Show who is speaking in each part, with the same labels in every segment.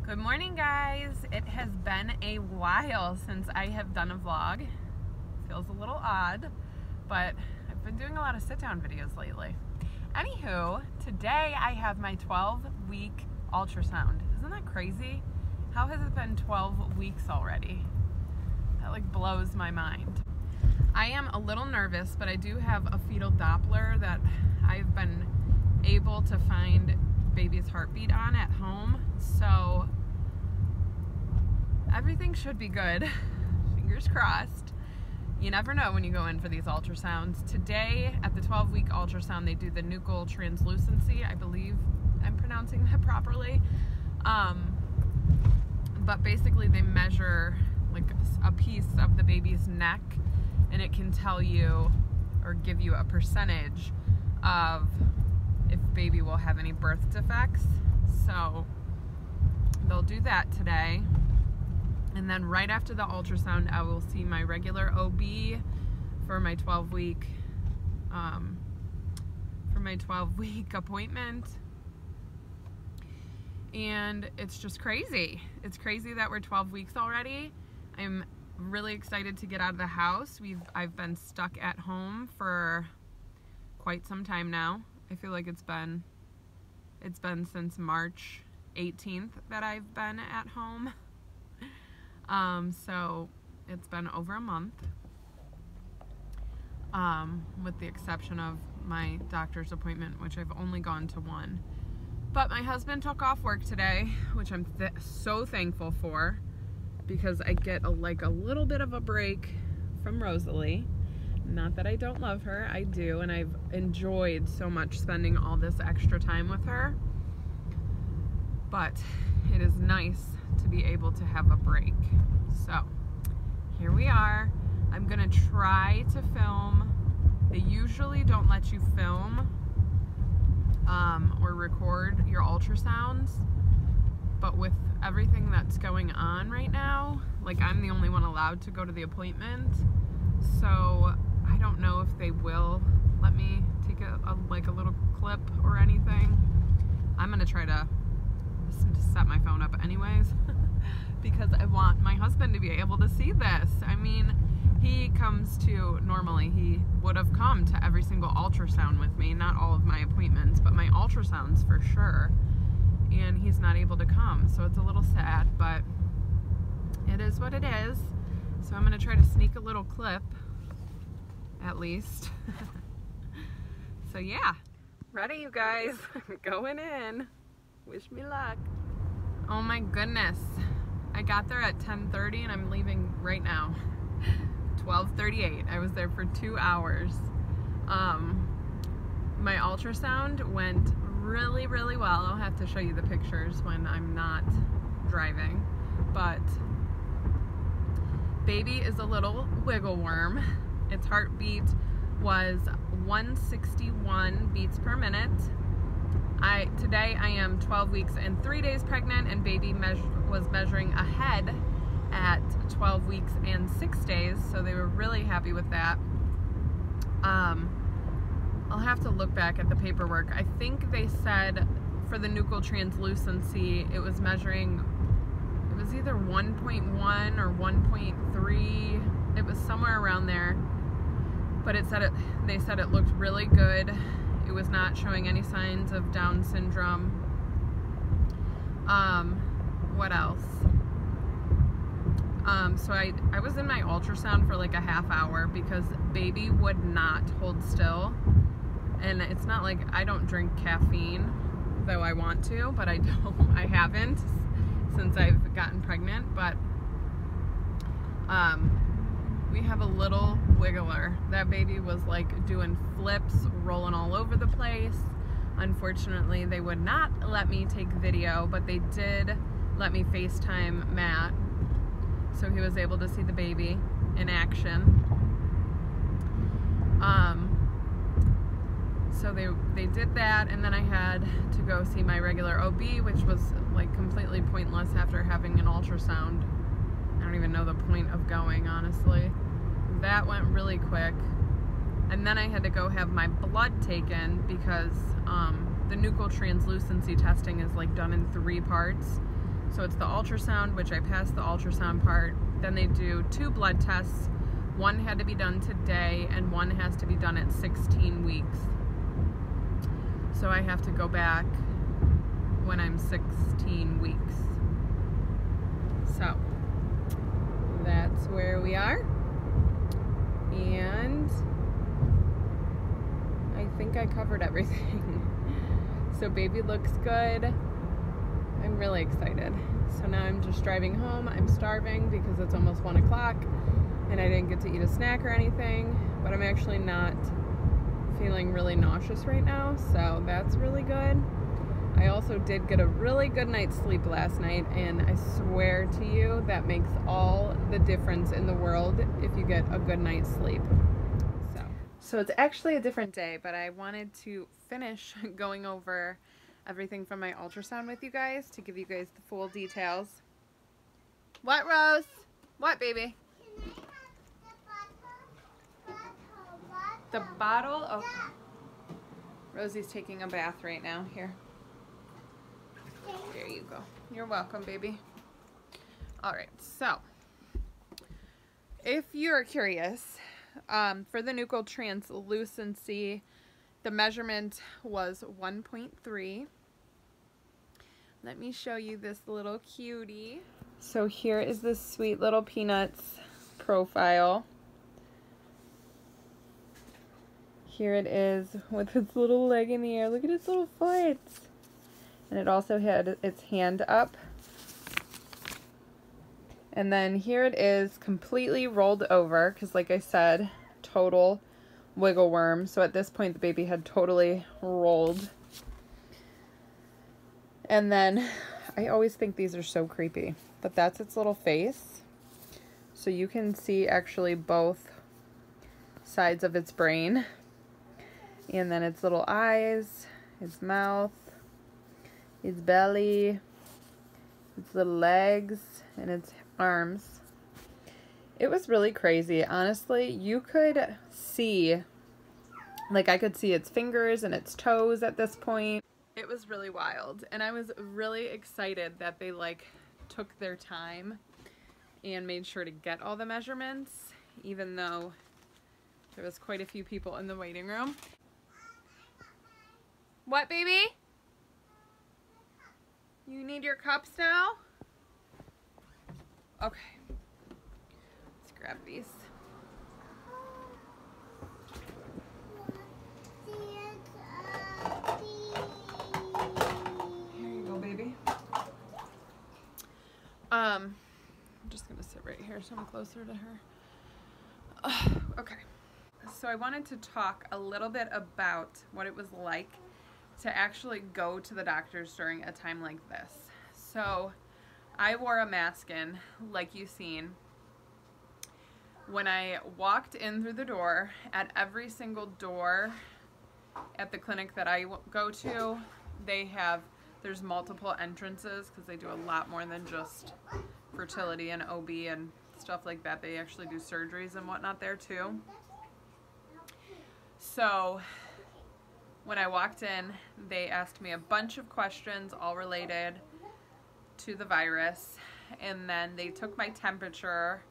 Speaker 1: Good morning, guys. It has been a while since I have done a vlog. Feels a little odd, but I've been doing a lot of sit-down videos lately. Anywho, today I have my 12-week ultrasound. Isn't that crazy? How has it been 12 weeks already? That like blows my mind. I am a little nervous, but I do have a fetal Doppler that I've been able to find baby's heartbeat on at home, so everything should be good. Fingers crossed. You never know when you go in for these ultrasounds. Today at the 12-week ultrasound they do the nuchal translucency. I believe I'm pronouncing that properly. But basically they measure like a piece of the baby's neck, and it can tell you or give you a percentage of if baby will have any birth defects. So they'll do that today, and then right after the ultrasound I will see my regular OB for my 12-week appointment. And it's just crazy. It's crazy that we're 12 weeks already. I'm really excited to get out of the house. I've been stuck at home for quite some time now. I feel like it's been since March 18th that I've been at home. So it's been over a month, with the exception of my doctor's appointment, which I've only gone to one. But my husband took off work today, which I'm so thankful for, because I get a little bit of a break from Rosalie. Not that I don't love her, I do, and I've enjoyed so much spending all this extra time with her. But it is nice to be able to have a break. So here we are. I'm gonna try to film. They usually don't let you film or record your ultrasounds, but with everything that's going on right now, like I'm the only one allowed to go to the appointment, so I don't know if they will let me take a little clip or anything. I'm gonna try to set my phone up anyways because I want my husband to be able to see this. I mean, he comes to, normally he would have come to every single ultrasound with me, not all of my appointments, but my ultrasounds for sure, and he's not able to come, so it's a little sad, but it is what it is. So I'm gonna try to sneak a little clip at least. So yeah, ready you guys. Going in. Wish me luck. Oh my goodness, I got there at 10:30 and I'm leaving right now. 12:38. I was there for 2 hours. My ultrasound went really well. I'll have to show you the pictures when I'm not driving, but baby is a little wiggle worm. Its heartbeat was 161 beats per minute. Today I am 12 weeks and 3 days pregnant, and baby was measuring ahead at 12 weeks and 6 days, so they were really happy with that. I'll have to look back at the paperwork. I think they said for the nuchal translucency it was measuring, it was either 1.1 or 1.3, it was somewhere around there, but they said it looked really good. It was not showing any signs of Down syndrome. What else? So I was in my ultrasound for like a half hour because baby would not hold still. And it's not like I don't drink caffeine, though I want to, but I haven't since I've gotten pregnant. But we have a little wiggler. That baby was like doing flips, rolling all over the place. Unfortunately, they would not let me take video, but they did let me FaceTime Matt, so he was able to see the baby in action. So they did that, and then I had to go see my regular OB, which was like completely pointless after having an ultrasound. I don't even know the point of going, honestly. That went really quick. And then I had to go have my blood taken because the nuchal translucency testing is like done in 3 parts. So it's the ultrasound, which I passed the ultrasound part. Then they do 2 blood tests. One had to be done today and one has to be done at 16 weeks. So I have to go back when I'm 16 weeks. So that's where we are. And I think I covered everything. So baby looks good. I'm really excited. So now I'm just driving home. I'm starving because it's almost 1 o'clock and I didn't get to eat a snack or anything, but I'm actually not feeling really nauseous right now, so that's really good. I also did get a really good night's sleep last night, and I swear to you that makes all the difference in the world if you get a good night's sleep. So it's actually a different day, but I wanted to finish going over everything from my ultrasound with you guys to give you guys the full details. What, Rose? What, baby? The bottle? Oh, Rosie's taking a bath right now. Here. There you go. You're welcome, baby. All right, so if you're curious, for the nuchal translucency, the measurement was 1.3. Let me show you this little cutie. So here is this sweet little Peanuts profile. Here it is with its little leg in the air. Look at its little foot. And it also had its hand up. And then here it is completely rolled over because, like I said, total wiggle worm. So at this point the baby had totally rolled. And then I always think these are so creepy, but that's its little face. So you can see actually both sides of its brain. And then its little eyes, its mouth, its belly, its little legs, and its arms. It was really crazy. Honestly, you could see, like I could see its fingers and its toes at this point. It was really wild. And I was really excited that they like took their time and made sure to get all the measurements, even though there was quite a few people in the waiting room. What, baby? You need your cups now? Okay. Let's grab these. Here you go, baby. I'm just gonna sit right here so I'm closer to her. Okay. So I wanted to talk a little bit about what it was like to actually go to the doctors during a time like this. So I wore a mask in, like you've seen. When I walked in through the door, at every single door at the clinic that I go to, there's multiple entrances because they do a lot more than just fertility and OB and stuff like that. They actually do surgeries and whatnot there too. So when I walked in, they asked me a bunch of questions, all related to the virus, and then they took my temperature,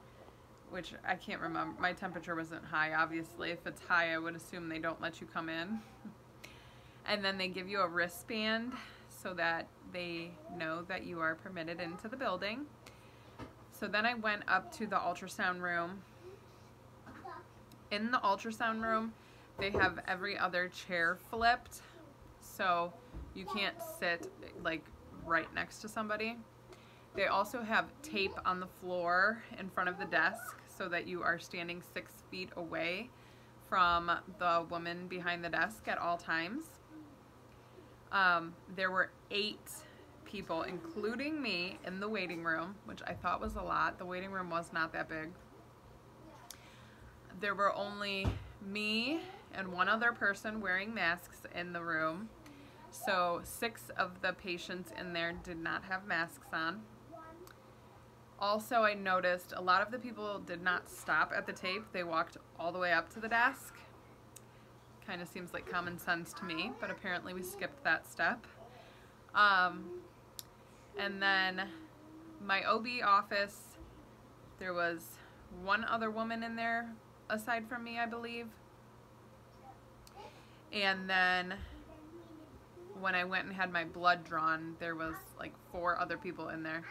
Speaker 1: which I can't remember. My temperature wasn't high, obviously. If it's high, I would assume they don't let you come in. And then they give you a wristband so that they know that you are permitted into the building. So then I went up to the ultrasound room. In the ultrasound room, they have every other chair flipped, so you can't sit like right next to somebody. They also have tape on the floor in front of the desk so that you are standing 6 feet away from the woman behind the desk at all times. There were 8 people, including me, in the waiting room, which I thought was a lot. The waiting room was not that big. There were only me and one other person wearing masks in the room. So 6 of the patients in there did not have masks on. Also, I noticed a lot of the people did not stop at the tape. They walked all the way up to the desk. Kind of seems like common sense to me, but apparently we skipped that step. And then my OB office, there was one other woman in there aside from me, I believe. And then when I went and had my blood drawn, there was like 4 other people in there.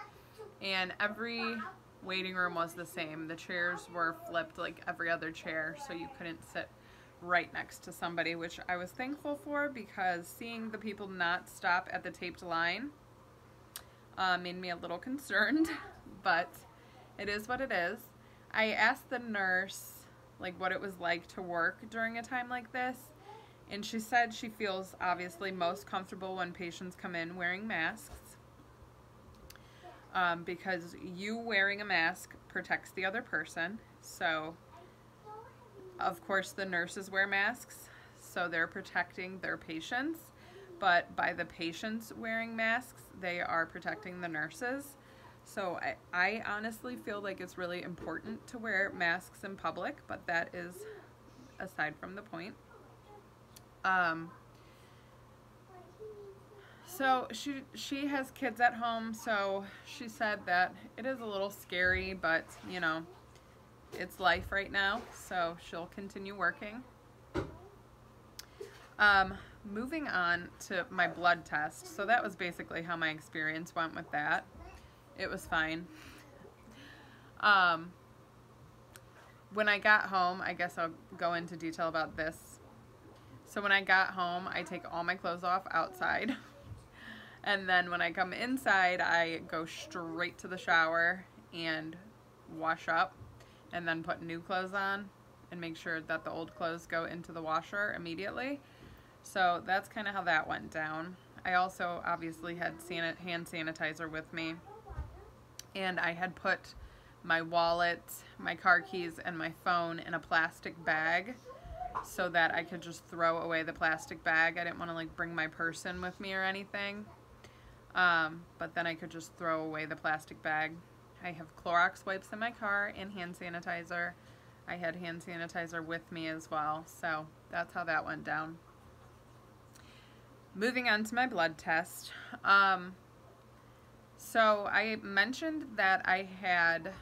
Speaker 1: And every waiting room was the same. The chairs were flipped like every other chair, so you couldn't sit right next to somebody, which I was thankful for, because seeing the people not stop at the taped line made me a little concerned, but it is what it is. I asked the nurse like what it was like to work during a time like this, and she said she feels obviously most comfortable when patients come in wearing masks, because you wearing a mask protects the other person. So of course the nurses wear masks, so they're protecting their patients, but by the patients wearing masks, they are protecting the nurses. So I honestly feel like it's really important to wear masks in public, but that is aside from the point. So she has kids at home, so she said that it is a little scary, but you know, it's life right now, so she'll continue working. Moving on to my blood test. So that was basically how my experience went with that. It was fine. When I got home, I guess I'll go into detail about this. So when I got home, I take all my clothes off outside. And then when I come inside, I go straight to the shower and wash up, and then put new clothes on and make sure that the old clothes go into the washer immediately. So that's kind of how that went down. I also obviously had hand sanitizer with me, and I had put my wallet, my car keys, and my phone in a plastic bag so that I could just throw away the plastic bag. I didn't want to like bring my purse in with me or anything, but then I could just throw away the plastic bag. I have Clorox wipes in my car and hand sanitizer. I had hand sanitizer with me as well, so that's how that went down. Moving on to my blood test. So I mentioned that I had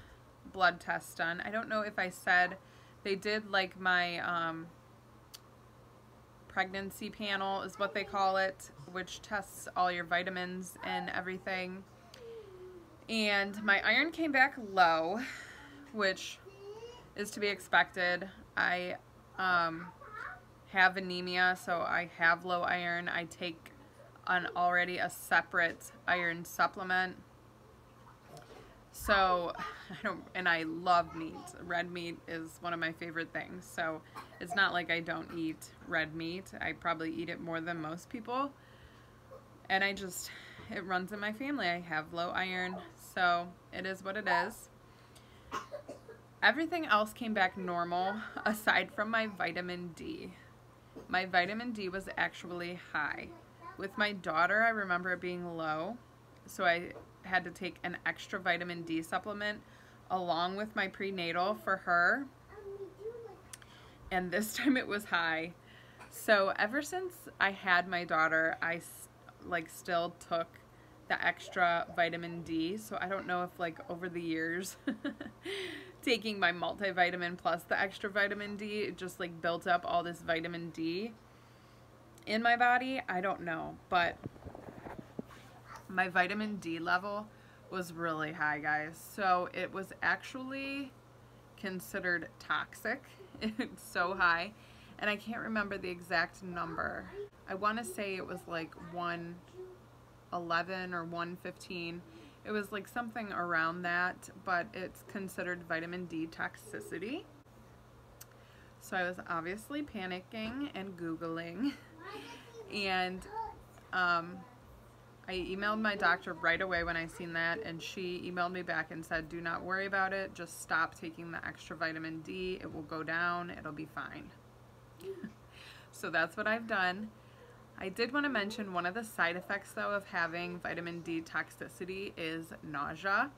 Speaker 1: blood tests done. I don't know if I said they did like my pregnancy panel is what they call it, which tests all your vitamins and everything. And my iron came back low, which is to be expected. I have anemia, so I have low iron. I take already a separate iron supplement. So and I love meat. Red meat is one of my favorite things. So it's not like I don't eat red meat. I probably eat it more than most people. And it runs in my family. I have low iron, so it is what it is. Everything else came back normal aside from my vitamin D. My vitamin D was actually high. With my daughter, I remember it being low, so I had to take an extra vitamin D supplement along with my prenatal for her, and this time it was high. So ever since I had my daughter, I still took the extra vitamin D. So I don't know if like over the years taking my multivitamin plus the extra vitamin D, it just like built up all this vitamin D in my body. I don't know, but my vitamin D level was really high, guys. So it was actually considered toxic. It's so high, and I can't remember the exact number. I want to say it was like 111 or 115. It was like something around that, but it's considered vitamin D toxicity. So I was obviously panicking and Googling, and I emailed my doctor right away when I seen that, and she emailed me back and said, do not worry about it, just stop taking the extra vitamin D, it will go down, it'll be fine. So that's what I've done. I did want to mention one of the side effects though of having vitamin D toxicity is nausea,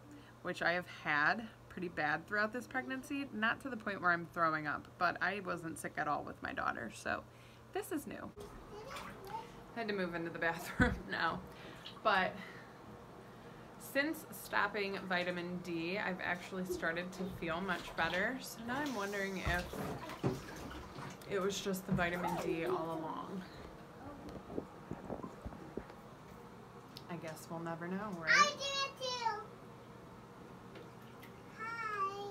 Speaker 1: which I have had pretty bad throughout this pregnancy, not to the point where I'm throwing up, but I wasn't sick at all with my daughter, so this is new. I had to move into the bathroom now. But since stopping vitamin D, I've actually started to feel much better. So now I'm wondering if it was just the vitamin D all along. I guess we'll never know, right?
Speaker 2: I do it too. Hi.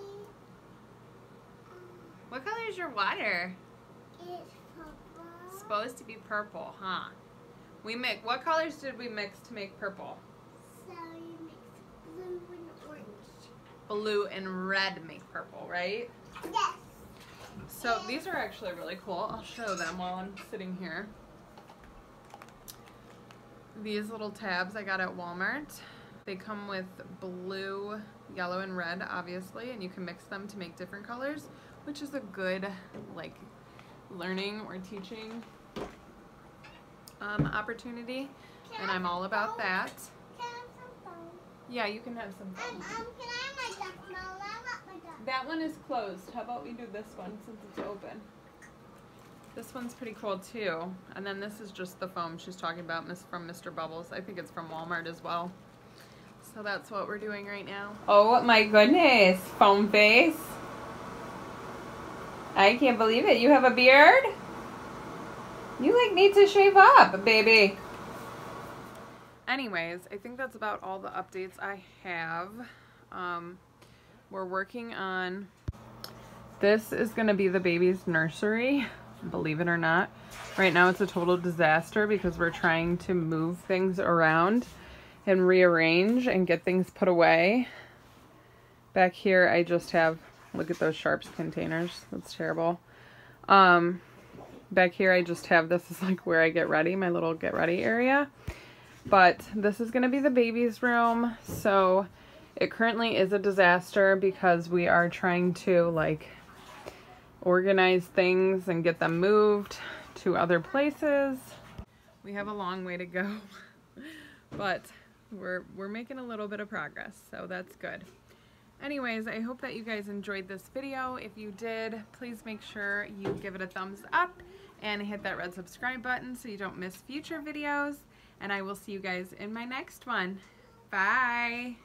Speaker 1: What color is your water?
Speaker 2: It's purple.
Speaker 1: It's supposed to be purple, huh? What colors did we mix to make purple?
Speaker 2: So you mix blue and orange.
Speaker 1: Blue and red make purple, right?
Speaker 2: Yes.
Speaker 1: So these are actually really cool. I'll show them while I'm sitting here. These little tabs I got at Walmart. They come with blue, yellow, and red, obviously, and you can mix them to make different colors, which is a good, like, learning or teaching opportunity, and I'm all about that.
Speaker 2: Can I have some foam?
Speaker 1: Yeah, you can have some fun.
Speaker 2: Can I have my duck now? I want my duck.
Speaker 1: That one is closed. How about we do this one since it's open? This one's pretty cool too. And then this is just the foam she's talking about from Mr. Bubbles. I think it's from Walmart as well. So that's what we're doing right now. Oh my goodness, foam face. I can't believe it. You have a beard? You like need to shave up, baby. Anyways, I think that's about all the updates I have. We're working on, this is gonna be the baby's nursery, believe it or not. Right now it's a total disaster because we're trying to move things around and rearrange and get things put away. Back here I just have, look at those sharps containers, that's terrible. Back here I just have, this is like where I get ready, my little get ready area. But this is gonna be the baby's room, so it currently is a disaster because we are trying to like organize things and get them moved to other places. We have a long way to go, but we're making a little bit of progress, so that's good. Anyways, I hope that you guys enjoyed this video. If you did, please make sure you give it a thumbs up and hit that red subscribe button so you don't miss future videos. And I will see you guys in my next one. Bye!